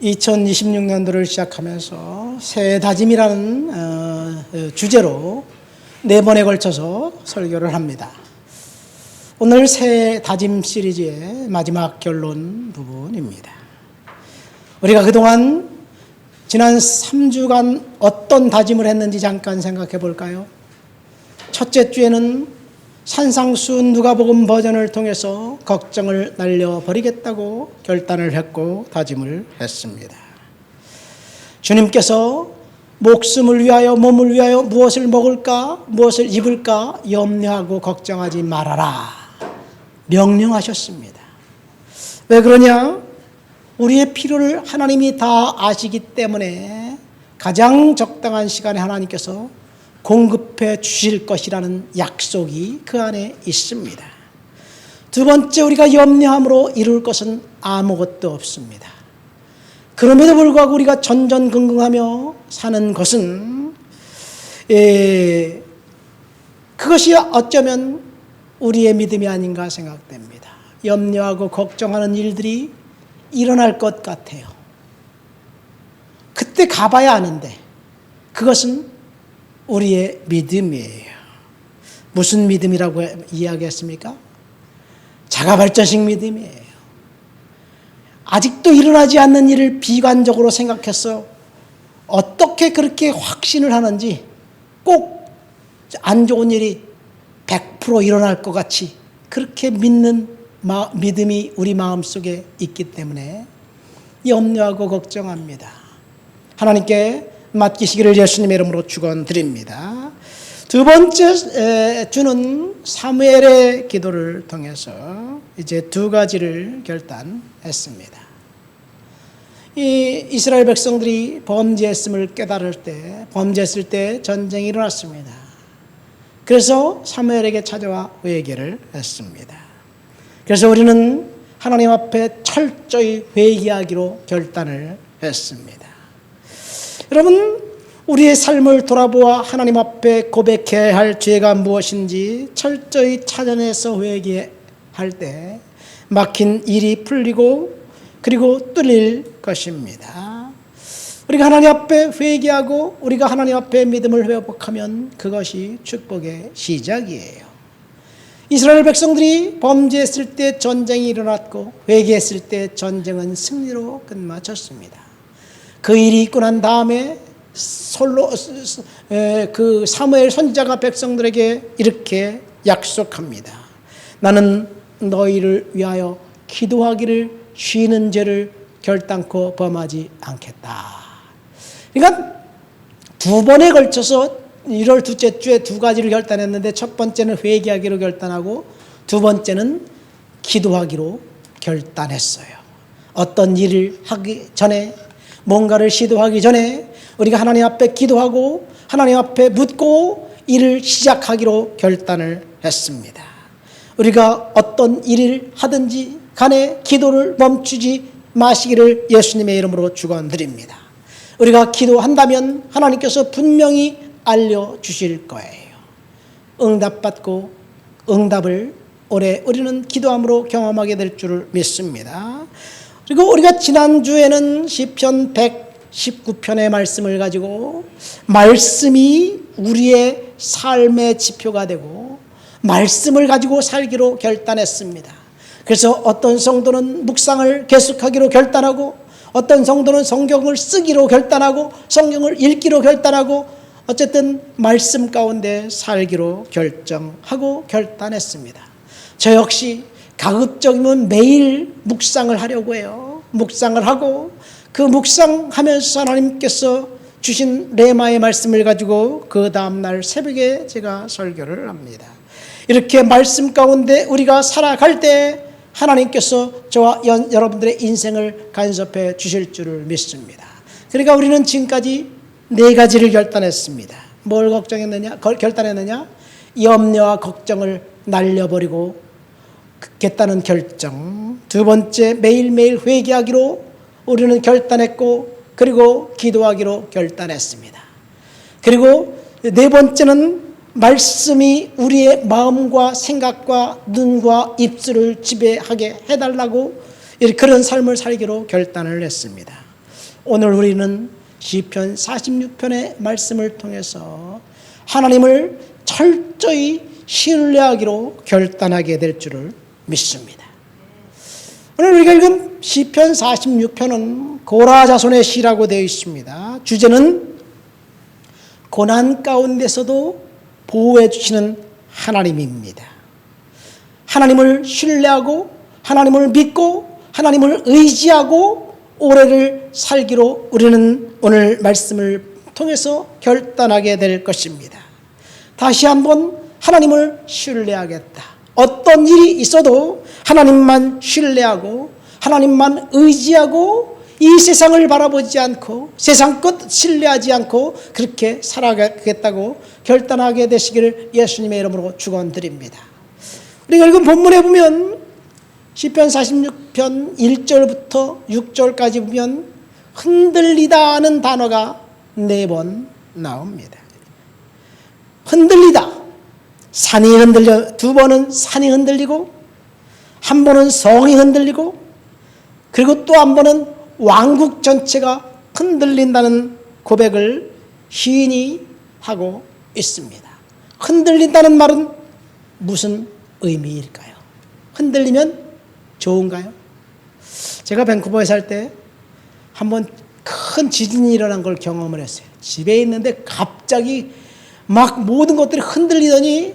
2026년도를 시작하면서 새해 다짐이라는 주제로 4번에 걸쳐서 설교를 합니다. 오늘 새해 다짐 시리즈의 마지막 결론 부분입니다. 우리가 그동안 지난 3주간 어떤 다짐을 했는지 잠깐 생각해 볼까요? 첫째 주에는 산상수 누가복음 버전을 통해서 걱정을 날려버리겠다고 결단을 했고 다짐을 했습니다. 주님께서 목숨을 위하여 몸을 위하여 무엇을 먹을까 무엇을 입을까 염려하고 걱정하지 말아라 명령하셨습니다. 왜 그러냐? 우리의 필요를 하나님이 다 아시기 때문에 가장 적당한 시간에 하나님께서 공급해 주실 것이라는 약속이 그 안에 있습니다. 두 번째, 우리가 염려함으로 이룰 것은 아무것도 없습니다. 그럼에도 불구하고 우리가 전전긍긍하며 사는 것은 그것이 어쩌면 우리의 믿음이 아닌가 생각됩니다. 염려하고 걱정하는 일들이 일어날 것 같아요. 그때 가봐야 아는데 그것은 우리의 믿음이에요. 무슨 믿음이라고 이야기했습니까? 자가발전식 믿음이에요. 아직도 일어나지 않는 일을 비관적으로 생각해서 어떻게 그렇게 확신을 하는지 꼭 안 좋은 일이 100% 일어날 것 같이 그렇게 믿는 믿음이 우리 마음속에 있기 때문에 염려하고 걱정합니다. 하나님께 맡기시기를 예수님의 이름으로 축원드립니다. 두 번째 주는 사무엘의 기도를 통해서 이제 두 가지를 결단했습니다. 이 이스라엘 백성들이 범죄했음을 깨달을 때, 범죄했을 때 전쟁이 일어났습니다. 그래서 사무엘에게 찾아와 회개를 했습니다. 그래서 우리는 하나님 앞에 철저히 회개하기로 결단을 했습니다. 여러분, 우리의 삶을 돌아보아 하나님 앞에 고백해야 할 죄가 무엇인지 철저히 찾아내서 회개할 때 막힌 일이 풀리고 그리고 뚫릴 것입니다. 우리가 하나님 앞에 회개하고 우리가 하나님 앞에 믿음을 회복하면 그것이 축복의 시작이에요. 이스라엘 백성들이 범죄했을 때 전쟁이 일어났고 회개했을 때 전쟁은 승리로 끝마쳤습니다. 그 일이 있고 난 다음에 그 사무엘 선지자가 백성들에게 이렇게 약속합니다. 나는 너희를 위하여 기도하기를 쉬는 죄를 결단코 범하지 않겠다. 그러니까 두 번에 걸쳐서 1월 둘째 주에 두 가지를 결단했는데 첫 번째는 회개하기로 결단하고 두 번째는 기도하기로 결단했어요. 어떤 일을 하기 전에 뭔가를 시도하기 전에 우리가 하나님 앞에 기도하고 하나님 앞에 묻고 일을 시작하기로 결단을 했습니다. 우리가 어떤 일을 하든지 간에 기도를 멈추지 마시기를 예수님의 이름으로 축원드립니다. 우리가 기도한다면 하나님께서 분명히 알려주실 거예요. 응답받고 응답을 올해 우리는 기도함으로 경험하게 될 줄을 믿습니다. 그리고 우리가 지난주에는 시편 119편의 말씀을 가지고 말씀이 우리의 삶의 지표가 되고 말씀을 가지고 살기로 결단했습니다. 그래서 어떤 성도는 묵상을 계속하기로 결단하고 어떤 성도는 성경을 쓰기로 결단하고 성경을 읽기로 결단하고 어쨌든 말씀 가운데 살기로 결정하고 결단했습니다. 저 역시 가급적이면 매일 묵상을 하려고 해요. 묵상을 하고 그 묵상하면서 하나님께서 주신 레마의 말씀을 가지고 그 다음날 새벽에 제가 설교를 합니다. 이렇게 말씀 가운데 우리가 살아갈 때 하나님께서 저와 여러분들의 인생을 간섭해 주실 줄을 믿습니다. 그러니까 우리는 지금까지 4가지를 결단했습니다. 뭘 결단했느냐? 염려와 걱정을 날려버리고 겠다는 결정. 두 번째, 매일매일 회개하기로 우리는 결단했고 그리고 기도하기로 결단했습니다. 그리고 4번째는 말씀이 우리의 마음과 생각과 눈과 입술을 지배하게 해달라고 그런 삶을 살기로 결단을 했습니다. 오늘 우리는 시편 46편의 말씀을 통해서 하나님을 철저히 신뢰하기로 결단하게 될 줄을 믿습니다. 오늘 우리가 읽은 시편 46편은 고라 자손의 시라고 되어 있습니다. 주제는 고난 가운데서도 보호해 주시는 하나님입니다. 하나님을 신뢰하고 하나님을 믿고 하나님을 의지하고 올해를 살기로 우리는 오늘 말씀을 통해서 결단하게 될 것입니다. 다시 한번 하나님을 신뢰하겠다. 어떤 일이 있어도 하나님만 신뢰하고 하나님만 의지하고 이 세상을 바라보지 않고 세상 것 신뢰하지 않고 그렇게 살아가겠다고 결단하게 되시기를 예수님의 이름으로 축원드립니다. 우리가 읽은 본문에 보면 시편 46편 1절부터 6절까지 보면 흔들리다는 단어가 4번 나옵니다. 흔들리다. 산이 흔들려, 2번은 산이 흔들리고, 한 번은 성이 흔들리고, 그리고 또 한 번은 왕국 전체가 흔들린다는 고백을 시인이 하고 있습니다. 흔들린다는 말은 무슨 의미일까요? 흔들리면 좋은가요? 제가 밴쿠버에 살 때 한번 큰 지진이 일어난 걸 경험을 했어요. 집에 있는데 갑자기 막 모든 것들이 흔들리더니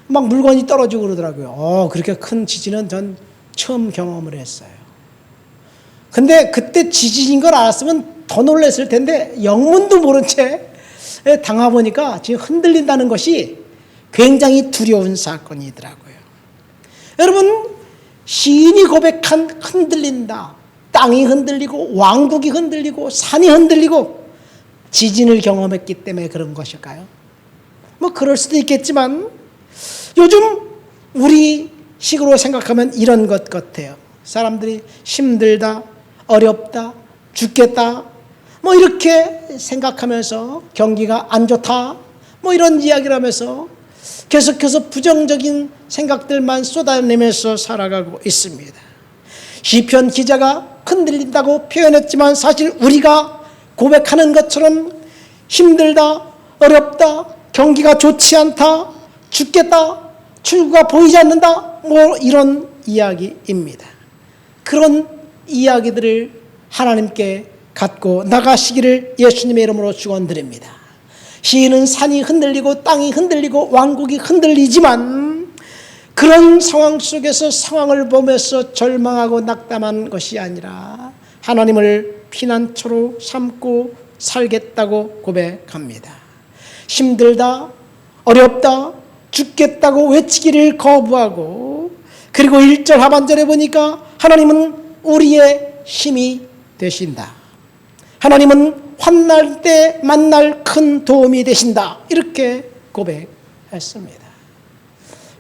막 물건이 떨어지고 그러더라고요. 그렇게 큰 지진은 전 처음 경험을 했어요. 근데 그때 지진인 걸 알았으면 더 놀랐을 텐데 영문도 모른 채 당해보니까 지금 흔들린다는 것이 굉장히 두려운 사건이더라고요. 여러분, 시인이 고백한 흔들린다. 땅이 흔들리고 왕국이 흔들리고 산이 흔들리고 지진을 경험했기 때문에 그런 것일까요? 뭐 그럴 수도 있겠지만 요즘 우리 식으로 생각하면 이런 것 같아요. 사람들이 힘들다, 어렵다, 죽겠다 뭐 이렇게 생각하면서 경기가 안 좋다 뭐 이런 이야기를 하면서 계속해서 부정적인 생각들만 쏟아내면서 살아가고 있습니다. 시편 기자가 흔들린다고 표현했지만 사실 우리가 고백하는 것처럼 힘들다, 어렵다, 경기가 좋지 않다, 죽겠다, 출구가 보이지 않는다 뭐 이런 이야기입니다. 그런 이야기들을 하나님께 갖고 나가시기를 예수님의 이름으로 축원드립니다. 시인은 산이 흔들리고 땅이 흔들리고 왕국이 흔들리지만 그런 상황 속에서 상황을 보면서 절망하고 낙담한 것이 아니라 하나님을 피난처로 삼고 살겠다고 고백합니다. 힘들다, 어렵다, 죽겠다고 외치기를 거부하고 그리고 1절 하반절에 보니까 하나님은 우리의 힘이 되신다. 하나님은 환난 때 만날 큰 도움이 되신다. 이렇게 고백했습니다.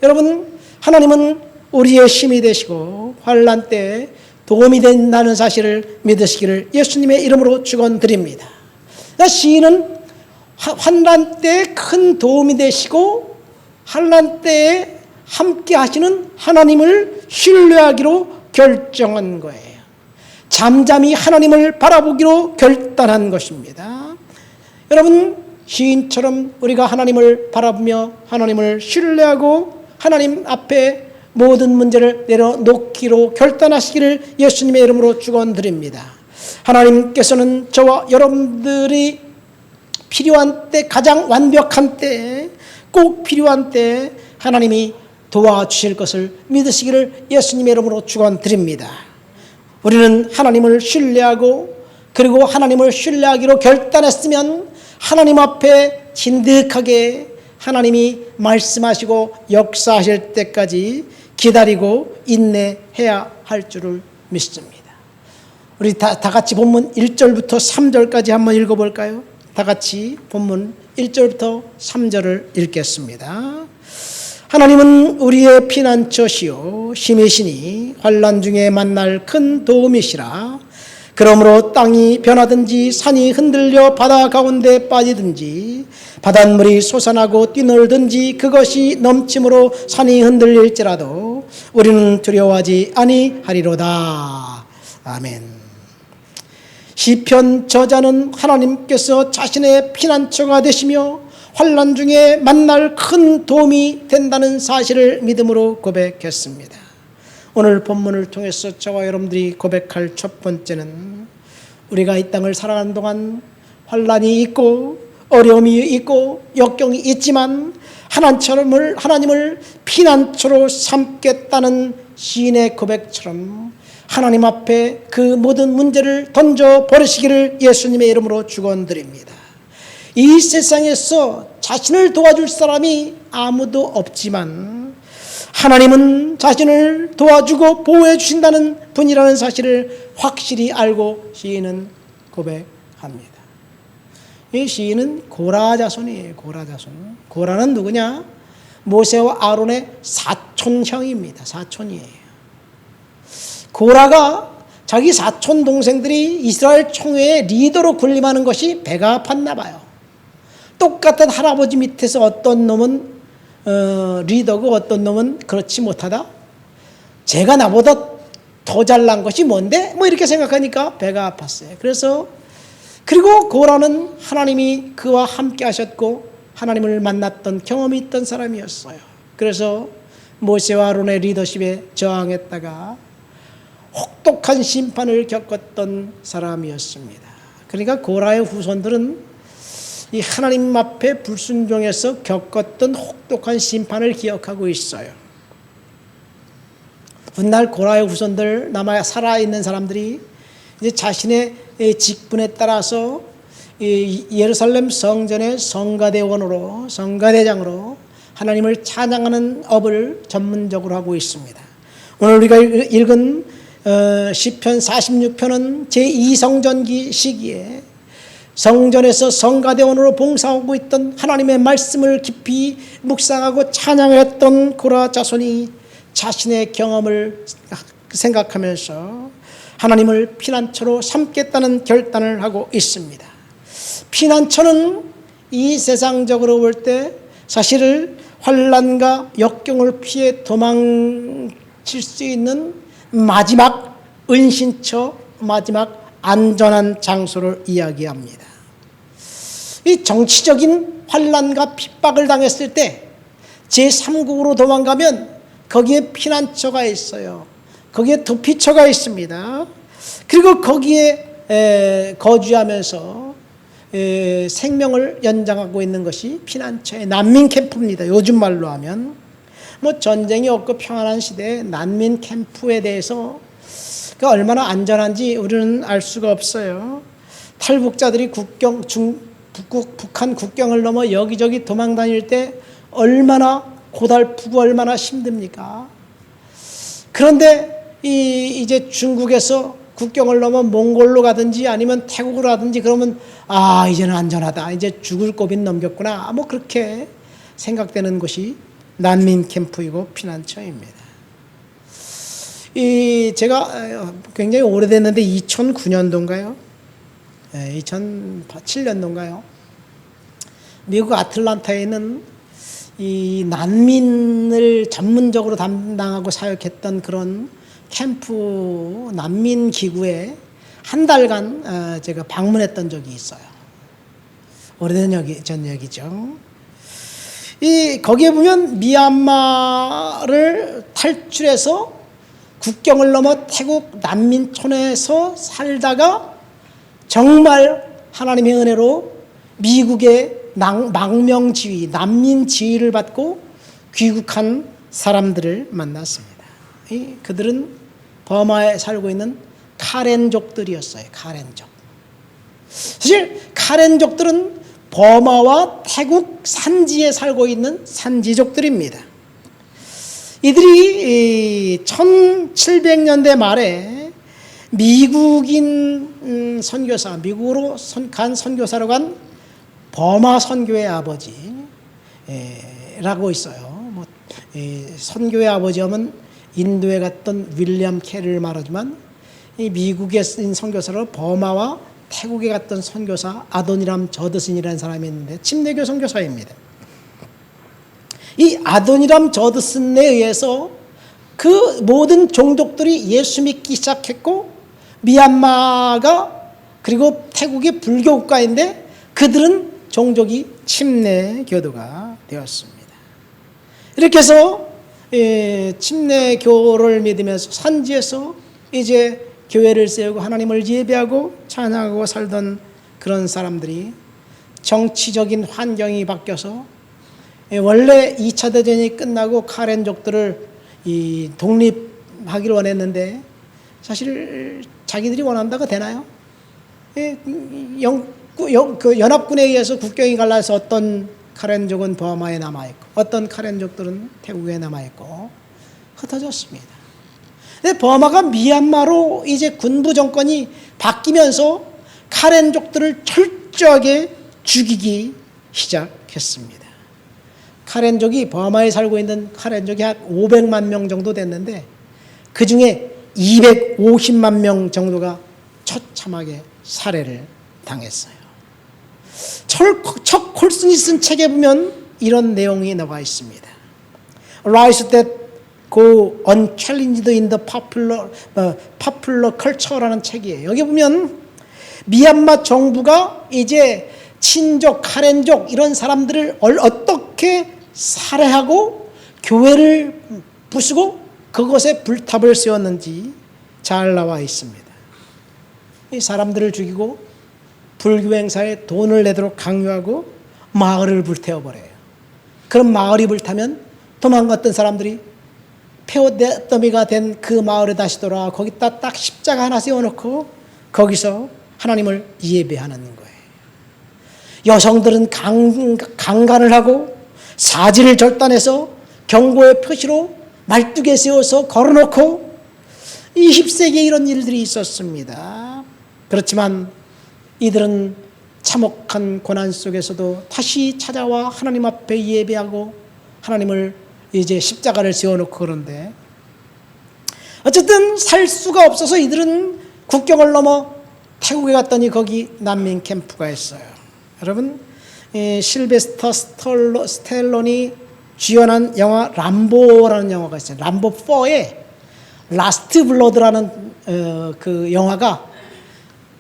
여러분, 하나님은 우리의 힘이 되시고 환난 때 도움이 된다는 사실을 믿으시기를 예수님의 이름으로 축원드립니다. 시인은 환난 때 큰 도움이 되시고 환난 때에 함께 하시는 하나님을 신뢰하기로 결정한 거예요. 잠잠히 하나님을 바라보기로 결단한 것입니다. 여러분, 시인처럼 우리가 하나님을 바라보며 하나님을 신뢰하고 하나님 앞에 모든 문제를 내려놓기로 결단하시기를 예수님의 이름으로 축원드립니다. 하나님께서는 저와 여러분들이 필요한 때, 가장 완벽한 때, 꼭 필요한 때 하나님이 도와주실 것을 믿으시기를 예수님의 이름으로 축원드립니다. 우리는 하나님을 신뢰하고 그리고 하나님을 신뢰하기로 결단했으면 하나님 앞에 진득하게 하나님이 말씀하시고 역사하실 때까지 기다리고 인내해야 할 줄을 믿습니다. 우리 다 같이 본문 1절부터 3절까지 한번 읽어볼까요? 다 같이 본문 1절부터 3절을 읽겠습니다. 하나님은 우리의 피난처시요 힘이시니 환난 중에 만날 큰 도움이시라. 그러므로 땅이 변하든지 산이 흔들려 바다 가운데 빠지든지 바닷물이 솟아나고 뛰놀든지 그것이 넘침으로 산이 흔들릴지라도 우리는 두려워하지 아니하리로다. 아멘. 시편 저자는 하나님께서 자신의 피난처가 되시며 환난 중에 만날 큰 도움이 된다는 사실을 믿음으로 고백했습니다. 오늘 본문을 통해서 저와 여러분들이 고백할 첫 번째는 우리가 이 땅을 살아가는 동안 환난이 있고 어려움이 있고 역경이 있지만 하나님을 피난처로 삼겠다는 시인의 고백처럼 하나님 앞에 그 모든 문제를 던져버리시기를 예수님의 이름으로 축원드립니다. 이 세상에서 자신을 도와줄 사람이 아무도 없지만 하나님은 자신을 도와주고 보호해 주신다는 분이라는 사실을 확실히 알고 시인은 고백합니다. 이 시인은 고라 자손이에요. 고라 자손. 고라는 누구냐? 모세와 아론의 사촌형입니다. 사촌이에요. 고라가 자기 사촌 동생들이 이스라엘 총회의 리더로 군림하는 것이 배가 아팠나 봐요. 똑같은 할아버지 밑에서 어떤 놈은 리더고 어떤 놈은 그렇지 못하다. 제가 나보다 더 잘난 것이 뭔데? 뭐 이렇게 생각하니까 배가 아팠어요. 그리고 고라는 하나님이 그와 함께 하셨고 하나님을 만났던 경험이 있던 사람이었어요. 그래서 모세와 아론의 리더십에 저항했다가 혹독한 심판을 겪었던 사람이었습니다. 그러니까 고라의 후손들은 이 하나님 앞에 불순종해서 겪었던 혹독한 심판을 기억하고 있어요. 훗날 고라의 후손들 남아 살아있는 사람들이 이제 자신의 직분에 따라서 예루살렘 성전의 성가대장으로 하나님을 찬양하는 업을 전문적으로 하고 있습니다. 오늘 우리가 읽은 시편 46편은 제2성전기 시기에 성전에서 성가대원으로 봉사하고 있던 하나님의 말씀을 깊이 묵상하고 찬양했던 고라 자손이 자신의 경험을 생각하면서 하나님을 피난처로 삼겠다는 결단을 하고 있습니다. 피난처는 이 세상적으로 볼 때 사실 환난과 역경을 피해 도망칠 수 있는 마지막 은신처, 마지막 안전한 장소를 이야기합니다. 이 정치적인 환난과 핍박을 당했을 때 제3국으로 도망가면 거기에 피난처가 있어요. 거기에 도피처가 있습니다. 그리고 거기에 거주하면서 생명을 연장하고 있는 것이 피난처의 난민 캠프입니다. 요즘 말로 하면 뭐 전쟁이 없고 평안한 시대에 난민 캠프에 대해서 얼마나 안전한지 우리는 알 수가 없어요. 탈북자들이 북한 국경을 넘어 여기저기 도망 다닐 때 얼마나 고달프고 얼마나 힘듭니까? 그런데 이제 중국에서 국경을 넘어 몽골로 가든지 아니면 태국으로 가든지 그러면 이제는 안전하다. 이제 죽을 고비는 넘겼구나. 뭐 그렇게 생각되는 곳이 난민 캠프이고 피난처입니다. 제가 굉장히 오래됐는데 2009년도인가요? 2007년도인가요? 미국 아틀란타에 있는 이 난민을 전문적으로 담당하고 사역했던 그런 캠프 난민 기구에 한 달간 제가 방문했던 적이 있어요. 오래된 전 얘기죠. 거기에 보면 미얀마를 탈출해서 국경을 넘어 태국 난민촌에서 살다가 정말 하나님의 은혜로 미국의 망명지위, 난민지위를 받고 귀국한 사람들을 만났습니다. 그들은 버마에 살고 있는 카렌족들이었어요. 카렌족. 사실 카렌족들은 버마와 태국 산지에 살고 있는 산지족들입니다. 이들이 1700년대 말에 미국인 선교사, 미국으로 간 선교사로 간 버마 선교의 아버지라고 있어요. 선교의 아버지 하면 인도에 갔던 윌리엄 캐리를 말하지만 이 미국에 쓴 선교사로 버마와 태국에 갔던 선교사 아도니람 저드슨이라는 사람이 있는데 침례교 선교사입니다. 이 아도니람 저드슨에 의해서 그 모든 종족들이 예수 믿기 시작했고 미얀마가 그리고 태국이 불교 국가인데 그들은 종족이 침례교도가 되었습니다. 이렇게 해서 침례교를 믿으면서 산지에서 이제 교회를 세우고 하나님을 예배하고 찬양하고 살던 그런 사람들이 정치적인 환경이 바뀌어서 원래 2차 대전이 끝나고 카렌족들을 독립하기를 원했는데 사실 자기들이 원한다고 되나요? 연합군에 의해서 국경이 갈라서 어떤 카렌족은 버마에 남아있고 어떤 카렌족들은 태국에 남아있고 흩어졌습니다. 근데 버마가 미얀마로 이제 군부 정권이 바뀌면서 카렌족들을 철저하게 죽이기 시작했습니다. 카렌족이 버마에 살고 있는 카렌족이 한 500만 명 정도 됐는데 그 중에 250만 명 정도가 처참하게 살해를 당했어요. 척 콜슨이 쓴 책에 보면 이런 내용이 나와 있습니다. Rise that go unchallenged in the popular culture라는 책이에요. 여기 보면 미얀마 정부가 이제 친족, 카렌족 이런 사람들을 어떻게 살해하고 교회를 부수고 그것에 불탑을 세웠는지 잘 나와 있습니다. 이 사람들을 죽이고 불교 행사에 돈을 내도록 강요하고 마을을 불태워버려요. 그럼 마을이 불타면 도망갔던 사람들이 폐허더미가 된 그 마을에 다시 돌아와 거기다 딱 십자가 하나 세워놓고 거기서 하나님을 예배하는 거예요. 여성들은 강간을 하고 사지를 절단해서 경고의 표시로 말뚝에 세워서 걸어놓고 20세기에 이런 일들이 있었습니다. 그렇지만 이들은 참혹한 고난 속에서도 다시 찾아와 하나님 앞에 예배하고 하나님을 이제 십자가를 세워놓고 그런데 어쨌든 살 수가 없어서 이들은 국경을 넘어 태국에 갔더니 거기 난민 캠프가 있어요. 여러분 실베스터 스텔론이 주연한 영화 람보라는 영화가 있어요. 람보 4에 라스트 블러드라는 그 영화가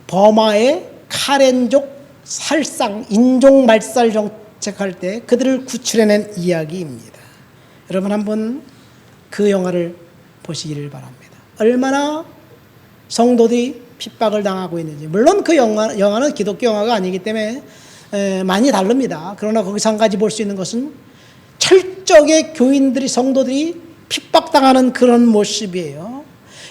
버마의 카렌족 살상 인종 말살 정책할 때 그들을 구출해낸 이야기입니다. 여러분 한번 그 영화를 보시기를 바랍니다. 얼마나 성도들이 핍박을 당하고 있는지. 물론 그 영화는 기독교 영화가 아니기 때문에 많이 다릅니다. 그러나 거기서 한 가지 볼 수 있는 것은 철저하게 교인들이 성도들이 핍박당하는 그런 모습이에요.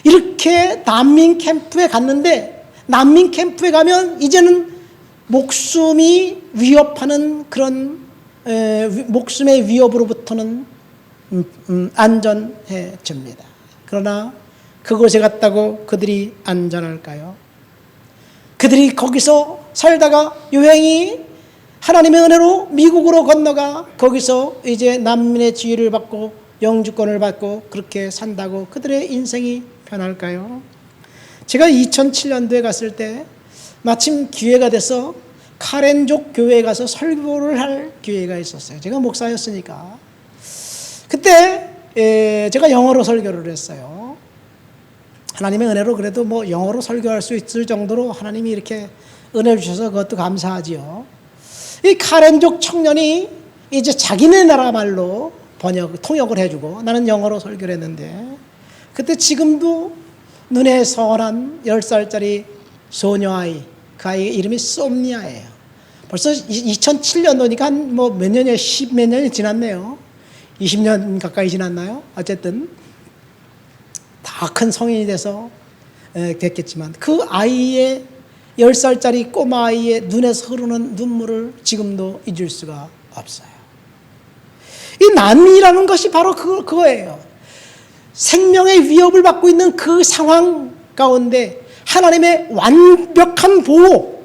이렇게 난민 캠프에 갔는데 난민 캠프에 가면 이제는 목숨이 위협하는 그런 목숨의 위협으로부터는 안전해집니다. 그러나 그곳에 갔다고 그들이 안전할까요? 그들이 거기서 살다가 유행이 하나님의 은혜로 미국으로 건너가 거기서 이제 난민의 지위를 받고 영주권을 받고 그렇게 산다고 그들의 인생이 변할까요? 제가 2007년도에 갔을 때 마침 기회가 돼서 카렌족 교회에 가서 설교를 할 기회가 있었어요. 제가 목사였으니까. 그때 제가 영어로 설교를 했어요. 하나님의 은혜로 그래도 뭐 영어로 설교할 수 있을 정도로 하나님이 이렇게 은혜 주셔서 그것도 감사하지요. 이 카렌족 청년이 이제 자기네 나라 말로 통역을 해주고 나는 영어로 설교를 했는데 그때 지금도 눈에 선한 10살짜리 소녀아이, 그 아이의 이름이 솜니아예요. 벌써 2007년도니까 한 뭐 몇 년이 10몇 년이 지났네요. 20년 가까이 지났나요? 어쨌든 다 큰 성인이 돼서 됐겠지만 그 아이의 10살짜리 꼬마 아이의 눈에서 흐르는 눈물을 지금도 잊을 수가 없어요. 이 난민이라는 것이 바로 그거예요. 생명의 위협을 받고 있는 그 상황 가운데 하나님의 완벽한 보호,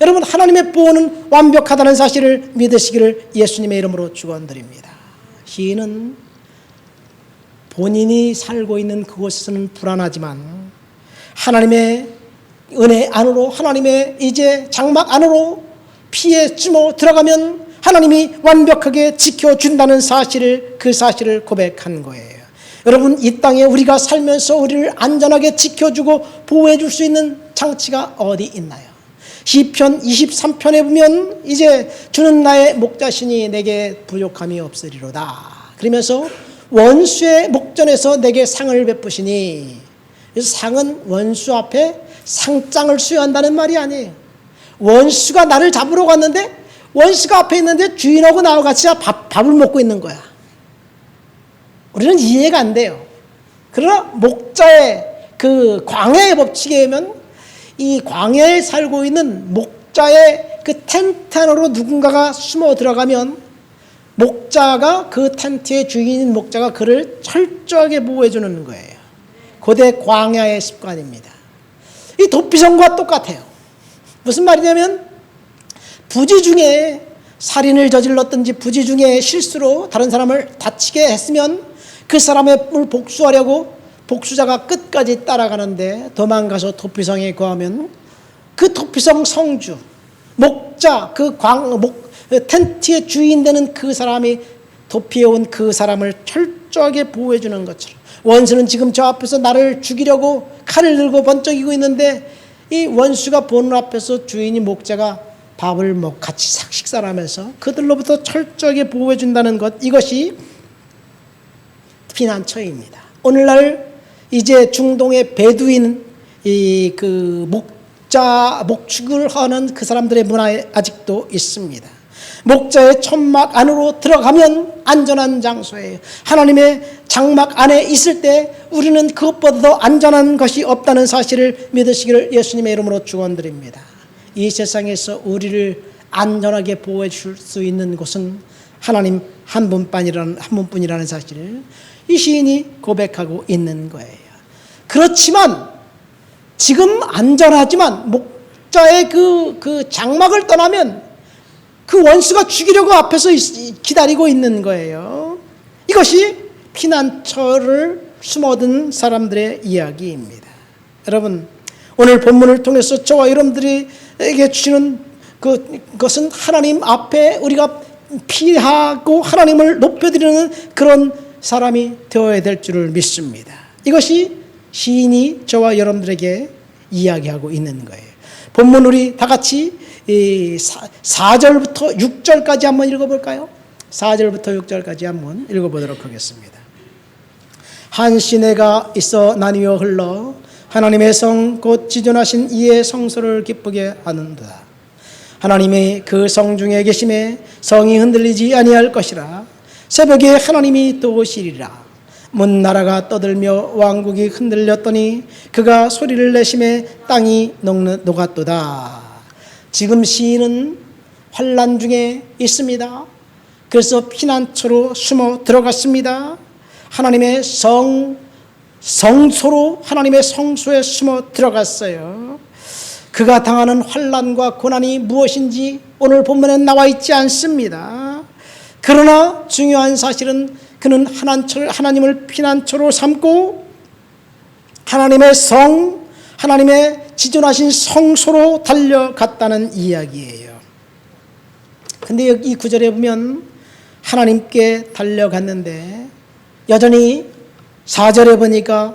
여러분 하나님의 보호는 완벽하다는 사실을 믿으시기를 예수님의 이름으로 축원드립니다. 시인은 본인이 살고 있는 그곳에서는 불안하지만 하나님의 은혜 안으로 하나님의 이제 장막 안으로 피에 숨어 들어가면 하나님이 완벽하게 지켜준다는 사실을 그 사실을 고백한 거예요. 여러분 이 땅에 우리가 살면서 우리를 안전하게 지켜주고 보호해 줄 수 있는 장치가 어디 있나요? 시편 23편에 보면 이제 주는 나의 목자시니 내게 부족함이 없으리로다. 그러면서 원수의 목전에서 내게 상을 베푸시니, 그래서 상은 원수 앞에 상장을 수여한다는 말이 아니에요. 원수가 나를 잡으러 갔는데 원수가 앞에 있는데 주인하고 나와 같이 밥을 먹고 있는 거야. 우리는 이해가 안 돼요. 그러나 목자의 그 광야의 법칙에 의하면 이 광야에 살고 있는 목자의 그 텐트 안으로 누군가가 숨어 들어가면 목자가, 그 텐트의 주인인 목자가 그를 철저하게 보호해 주는 거예요. 고대 광야의 습관입니다. 이 도피성과 똑같아요. 무슨 말이냐면 부지 중에 살인을 저질렀든지 부지 중에 실수로 다른 사람을 다치게 했으면 그 사람을 복수하려고 복수자가 끝까지 따라가는데 도망가서 도피성에 거하면 그 도피성 성주, 목자, 텐트의 주인 되는 그 사람이 도피해온 그 사람을 철저하게 보호해 주는 것처럼, 원수는 지금 저 앞에서 나를 죽이려고 칼을 들고 번쩍이고 있는데 이 원수가 보는 앞에서 주인이 목자가 밥을 같이 식사를 하면서 그들로부터 철저하게 보호해 준다는 것, 이것이 피난처입니다. 오늘날 이제 중동의 베두인 목축을 하는 그 사람들의 문화에 아직도 있습니다. 목자의 천막 안으로 들어가면 안전한 장소예요. 하나님의 장막 안에 있을 때 우리는 그것보다 더 안전한 것이 없다는 사실을 믿으시기를 예수님의 이름으로 축원드립니다. 이 세상에서 우리를 안전하게 보호해 줄 수 있는 곳은 하나님 한 분뿐이라는 사실을 이 시인이 고백하고 있는 거예요. 그렇지만 지금 안전하지만 목자의 그 장막을 떠나면 그 원수가 죽이려고 앞에서 기다리고 있는 거예요. 이것이 피난처를 숨어든 사람들의 이야기입니다. 여러분, 오늘 본문을 통해서 저와 여러분들에게 주시는 그것은 하나님 앞에 우리가 피하고 하나님을 높여드리는 그런 사람이 되어야 될 줄을 믿습니다. 이것이 시인이 저와 여러분들에게 이야기하고 있는 거예요. 본문 우리 다 같이 4절부터 6절까지 한번 읽어볼까요? 4절부터 6절까지 한번 읽어보도록 하겠습니다. 한 시내가 있어 나뉘어 흘러 하나님의 성 곧 지존하신 이의 성소를 기쁘게 하는도다. 하나님의 그 성 중에 계심에 성이 흔들리지 아니할 것이라. 새벽에 하나님이 도우시리라. 문 나라가 떠들며 왕국이 흔들렸더니 그가 소리를 내심에 땅이 녹았도다. 지금 시인은 환난 중에 있습니다. 그래서 피난처로 숨어 들어갔습니다. 하나님의 성소로, 하나님의 성소에 숨어 들어갔어요. 그가 당하는 환난과 고난이 무엇인지 오늘 본문에 나와 있지 않습니다. 그러나 중요한 사실은 그는 하나님을 피난처로 삼고 하나님의 지존하신 성소로 달려갔다는 이야기예요. 근데 여기 이 구절에 보면 하나님께 달려갔는데 여전히 4절에 보니까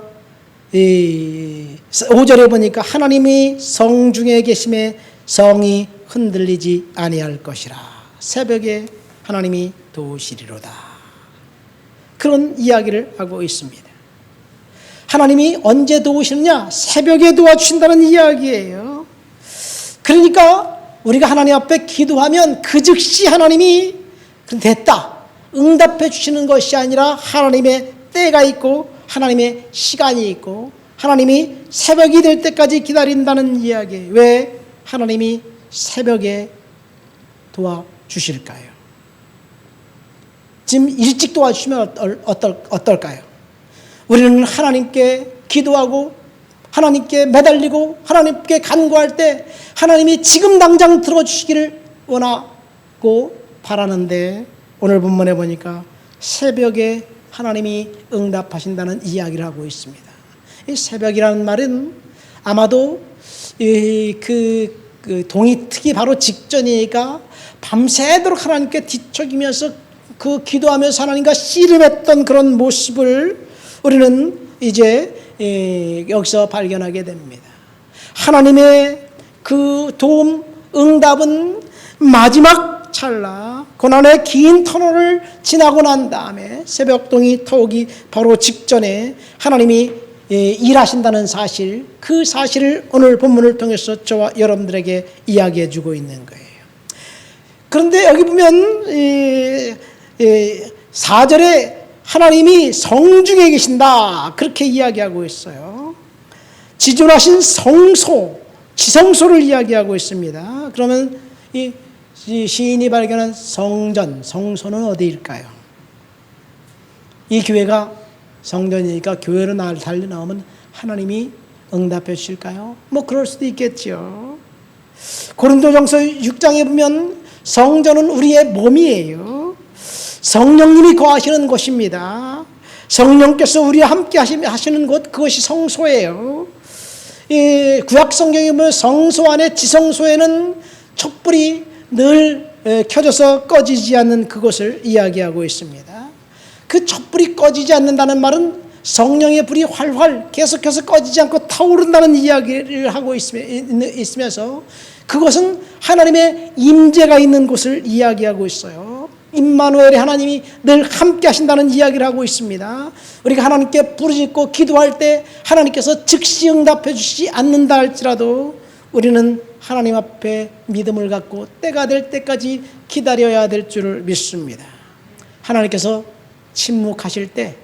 5절에 보니까 하나님이 성 중에 계심에 성이 흔들리지 아니할 것이라. 새벽에 하나님이 도우시리로다. 그런 이야기를 하고 있습니다. 하나님이 언제 도우시느냐? 새벽에 도와주신다는 이야기예요. 그러니까 우리가 하나님 앞에 기도하면 그 즉시 하나님이 됐다, 응답해 주시는 것이 아니라 하나님의 때가 있고 하나님의 시간이 있고 하나님이 새벽이 될 때까지 기다린다는 이야기예요. 왜 하나님이 새벽에 도와주실까요? 지금 일찍 도와주시면 어떨까요? 우리는 하나님께 기도하고 하나님께 매달리고 하나님께 간구할 때 하나님이 지금 당장 들어주시기를 원하고 바라는데 오늘 본문에 보니까 새벽에 하나님이 응답하신다는 이야기를 하고 있습니다. 이 새벽이라는 말은 아마도 그 동이 트기 바로 직전이니까 밤새도록 하나님께 뒤척이면서 그 기도하면서 하나님과 씨름했던 그런 모습을 우리는 이제 여기서 발견하게 됩니다. 하나님의 그 도움, 응답은 마지막 찰나 고난의 긴 터널을 지나고 난 다음에 새벽동이 터오기 바로 직전에 하나님이 일하신다는 사실, 그 사실을 오늘 본문을 통해서 저와 여러분들에게 이야기해 주고 있는 거예요. 그런데 여기 보면 4절에 하나님이 성중에 계신다 그렇게 이야기하고 있어요. 지존하신 성소, 지성소를 이야기하고 있습니다. 그러면 이 시인이 발견한 성전, 성소는 어디일까요? 이 교회가 성전이니까 교회로 달려 나오면 하나님이 응답해 주실까요? 뭐 그럴 수도 있겠죠. 고린도전서 6장에 보면 성전은 우리의 몸이에요. 성령님이 거하시는 곳입니다. 성령께서 우리와 함께 하시는 곳, 그것이 성소예요. 이 구약 성경에 보면 성소 안에 지성소에는 촛불이 늘 켜져서 꺼지지 않는 그것을 이야기하고 있습니다. 그 촛불이 꺼지지 않는다는 말은 성령의 불이 활활 계속해서 꺼지지 않고 타오른다는 이야기를 하고 있으면서 그것은 하나님의 임재가 있는 곳을 이야기하고 있어요. 임마누엘의 하나님이 늘 함께 하신다는 이야기를 하고 있습니다. 우리가 하나님께 부르짖고 기도할 때 하나님께서 즉시 응답해 주시지 않는다 할지라도 우리는 하나님 앞에 믿음을 갖고 때가 될 때까지 기다려야 될 줄을 믿습니다. 하나님께서 침묵하실 때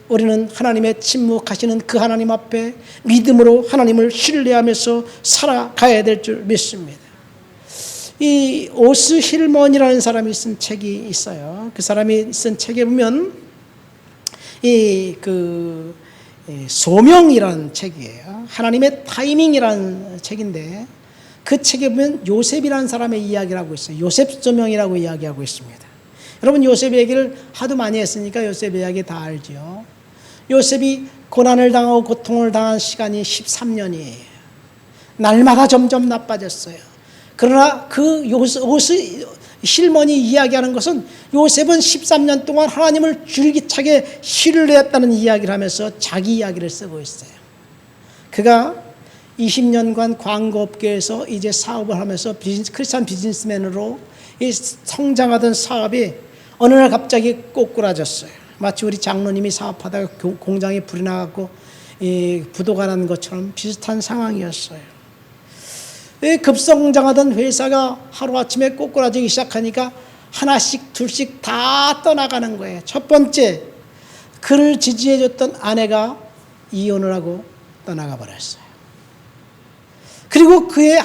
우리는 하나님의 침묵하시는 그 하나님 앞에 믿음으로 하나님을 신뢰하면서 살아가야 될 줄 믿습니다. 이 오스 힐먼이라는 사람이 쓴 책이 있어요. 그 사람이 쓴 책에 보면 소명이라는 책이에요. 하나님의 타이밍이라는 책인데 그 책에 보면 요셉이라는 사람의 이야기를 하고 있어요. 요셉 소명이라고 이야기하고 있습니다. 여러분 요셉 얘기를 하도 많이 했으니까 요셉 이야기 다 알죠. 요셉이 고난을 당하고 고통을 당한 시간이 13년이에요. 날마다 점점 나빠졌어요. 그러나 그 오스 실몬이 이야기하는 것은 요셉은 13년 동안 하나님을 줄기차게 신뢰했다는 이야기를 하면서 자기 이야기를 쓰고 있어요. 그가 20년간 광고업계에서 이제 사업을 하면서 크리스찬 비즈니스맨으로 이 성장하던 사업이 어느 날 갑자기 꼬꾸라졌어요. 마치 우리 장로님이 사업하다가 공장에 불이 나갖고 부도가 난 것처럼 비슷한 상황이었어요. 급성장하던 회사가 하루아침에 꼬꾸라지기 시작하니까 하나씩 둘씩 다 떠나가는 거예요. 첫 번째, 그를 지지해줬던 아내가 이혼을 하고 떠나가 버렸어요. 그리고 그의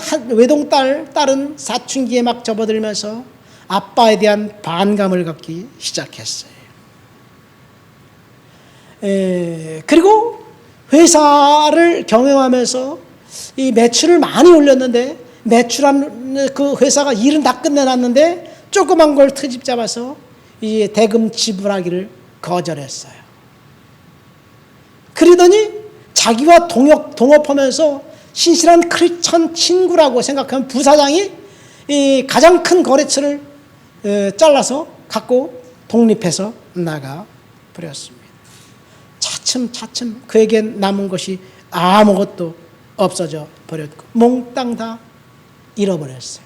딸은 사춘기에 막 접어들면서 아빠에 대한 반감을 갖기 시작했어요. 그리고 회사를 경영하면서 이 매출을 많이 올렸는데 매출한 그 회사가 일은 다 끝내놨는데 조그만 걸 트집 잡아서 이 대금 지불하기를 거절했어요. 그러더니 자기와 동업하면서 신실한 크리스천 친구라고 생각하는 부사장이 이 가장 큰 거래처를 잘라서 갖고 독립해서 나가 버렸습니다. 차츰 그에겐 남은 것이 아무것도 없어져 버렸고 몽땅 다 잃어버렸어요.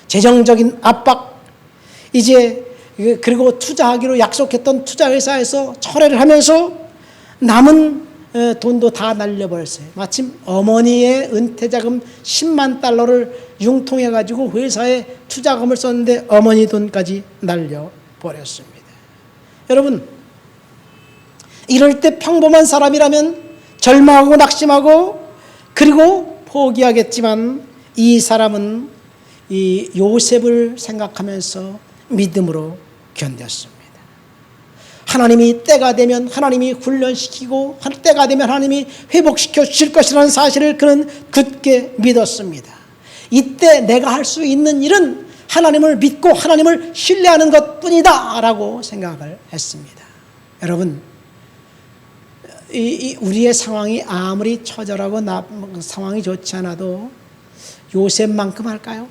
재정적인 압박, 이제 그리고 투자하기로 약속했던 투자회사에서 철회를 하면서 남은 돈도 다 날려버렸어요. 마침 어머니의 은퇴자금 10만 달러를 융통해가지고 회사에 투자금을 썼는데 어머니 돈까지 날려버렸습니다. 여러분, 이럴 때 평범한 사람이라면 절망하고 낙심하고 그리고 포기하겠지만 이 사람은 이 요셉을 생각하면서 믿음으로 견뎠습니다. 하나님이 때가 되면 하나님이 훈련시키고 때가 되면 하나님이 회복시켜 주실 것이라는 사실을 그는 굳게 믿었습니다. 이때 내가 할 수 있는 일은 하나님을 믿고 하나님을 신뢰하는 것뿐이다 라고 생각을 했습니다. 여러분, 우리의 상황이 아무리 처절하고 상황이 좋지 않아도 요셉만큼 할까요?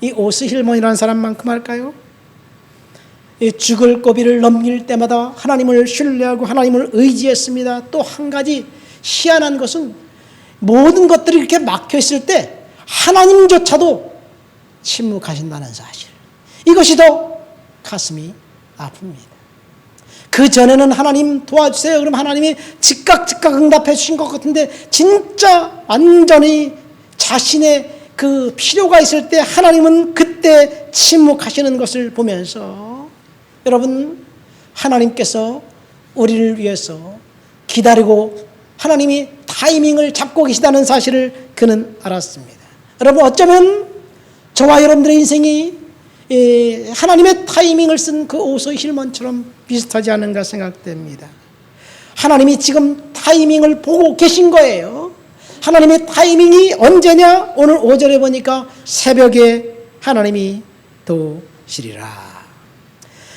이 오스 힐몬이라는 사람만큼 할까요? 이 죽을 고비를 넘길 때마다 하나님을 신뢰하고 하나님을 의지했습니다. 또 한 가지 희한한 것은 모든 것들이 이렇게 막혀 있을 때 하나님조차도 침묵하신다는 사실, 이것이 더 가슴이 아픕니다. 그 전에는 하나님 도와주세요 그럼 하나님이 즉각 응답해 주신 것 같은데, 진짜 완전히 자신의 그 필요가 있을 때 하나님은 그때 침묵하시는 것을 보면서, 여러분, 하나님께서 우리를 위해서 기다리고 하나님이 타이밍을 잡고 계시다는 사실을 그는 알았습니다. 여러분, 어쩌면 저와 여러분들의 인생이 하나님의 타이밍을 쓴 그 오소의 힐먼처럼 비슷하지 않은가 생각됩니다. 하나님이 지금 타이밍을 보고 계신 거예요. 하나님의 타이밍이 언제냐? 오늘 5절에 보니까 새벽에 하나님이 도우시리라.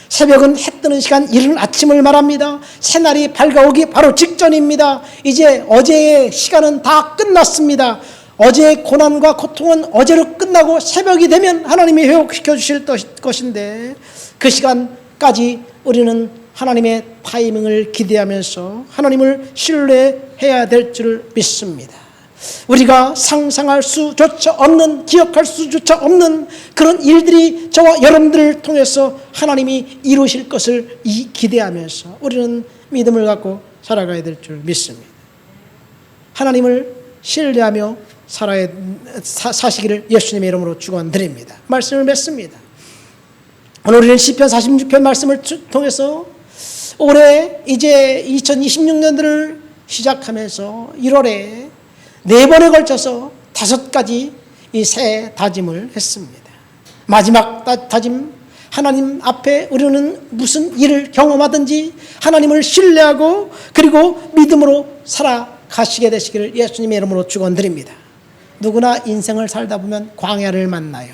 새벽은 해 뜨는 시간, 이른 아침을 말합니다. 새날이 밝아오기 바로 직전입니다. 이제 어제의 시간은 다 끝났습니다. 어제의 고난과 고통은 어제로 끝나고 새벽이 되면 하나님이 회복시켜 주실 것인데, 그 시간까지 우리는 하나님의 타이밍을 기대하면서 하나님을 신뢰해야 될 줄 믿습니다. 우리가 상상할 수조차 없는, 기억할 수조차 없는 그런 일들이 저와 여러분들을 통해서 하나님이 이루실 것을 기대하면서 우리는 믿음을 갖고 살아가야 될 줄 믿습니다. 하나님을 신뢰하며 사시기를 예수님의 이름으로 축원드립니다. 말씀을 맺습니다. 오늘 우리는 시편 46편 말씀을 통해서 올해 이제 2026년도를 시작하면서 1월에 4번에 걸쳐서 5가지 이 새 다짐을 했습니다. 마지막 다짐, 하나님 앞에 우리는 무슨 일을 경험하든지 하나님을 신뢰하고 그리고 믿음으로 살아가시게 되시기를 예수님의 이름으로 축원드립니다. 누구나 인생을 살다 보면 광야를 만나요.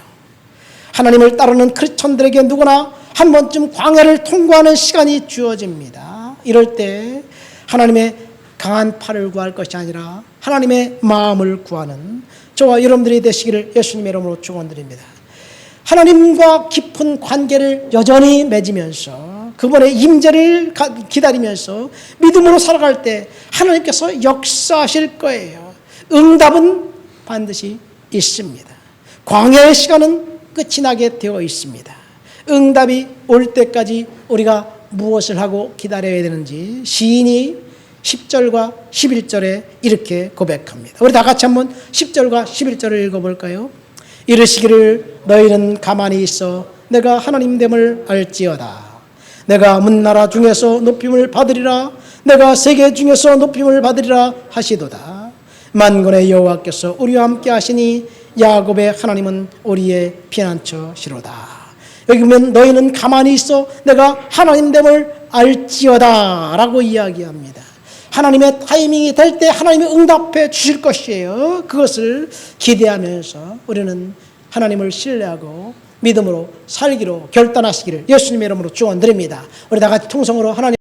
하나님을 따르는 크리스천들에게 누구나 한 번쯤 광야를 통과하는 시간이 주어집니다. 이럴 때 하나님의 강한 팔을 구할 것이 아니라 하나님의 마음을 구하는 저와 여러분들이 되시기를 예수님의 이름으로 축원드립니다. 하나님과 깊은 관계를 여전히 맺으면서 그분의 임재를 기다리면서 믿음으로 살아갈 때 하나님께서 역사하실 거예요. 응답은 반드시 있습니다. 광야의 시간은 끝이 나게 되어 있습니다. 응답이 올 때까지 우리가 무엇을 하고 기다려야 되는지 시인이 10절과 11절에 이렇게 고백합니다. 우리 다 같이 한번 10절과 11절을 읽어볼까요? 이르시기를 너희는 가만히 있어 내가 하나님됨을 알지어다. 내가 문나라 중에서 높임을 받으리라. 내가 세계 중에서 높임을 받으리라 하시도다. 만군의 여호와께서 우리와 함께 하시니 야곱의 하나님은 우리의 피난처시로다. 여기 보면 너희는 가만히 있어 내가 하나님됨을 알지어다 라고 이야기합니다. 하나님의 타이밍이 될 때 하나님이 응답해 주실 것이에요. 그것을 기대하면서 우리는 하나님을 신뢰하고 믿음으로 살기로 결단하시기를 예수님의 이름으로 축원드립니다. 우리 다 같이 통성으로 하나님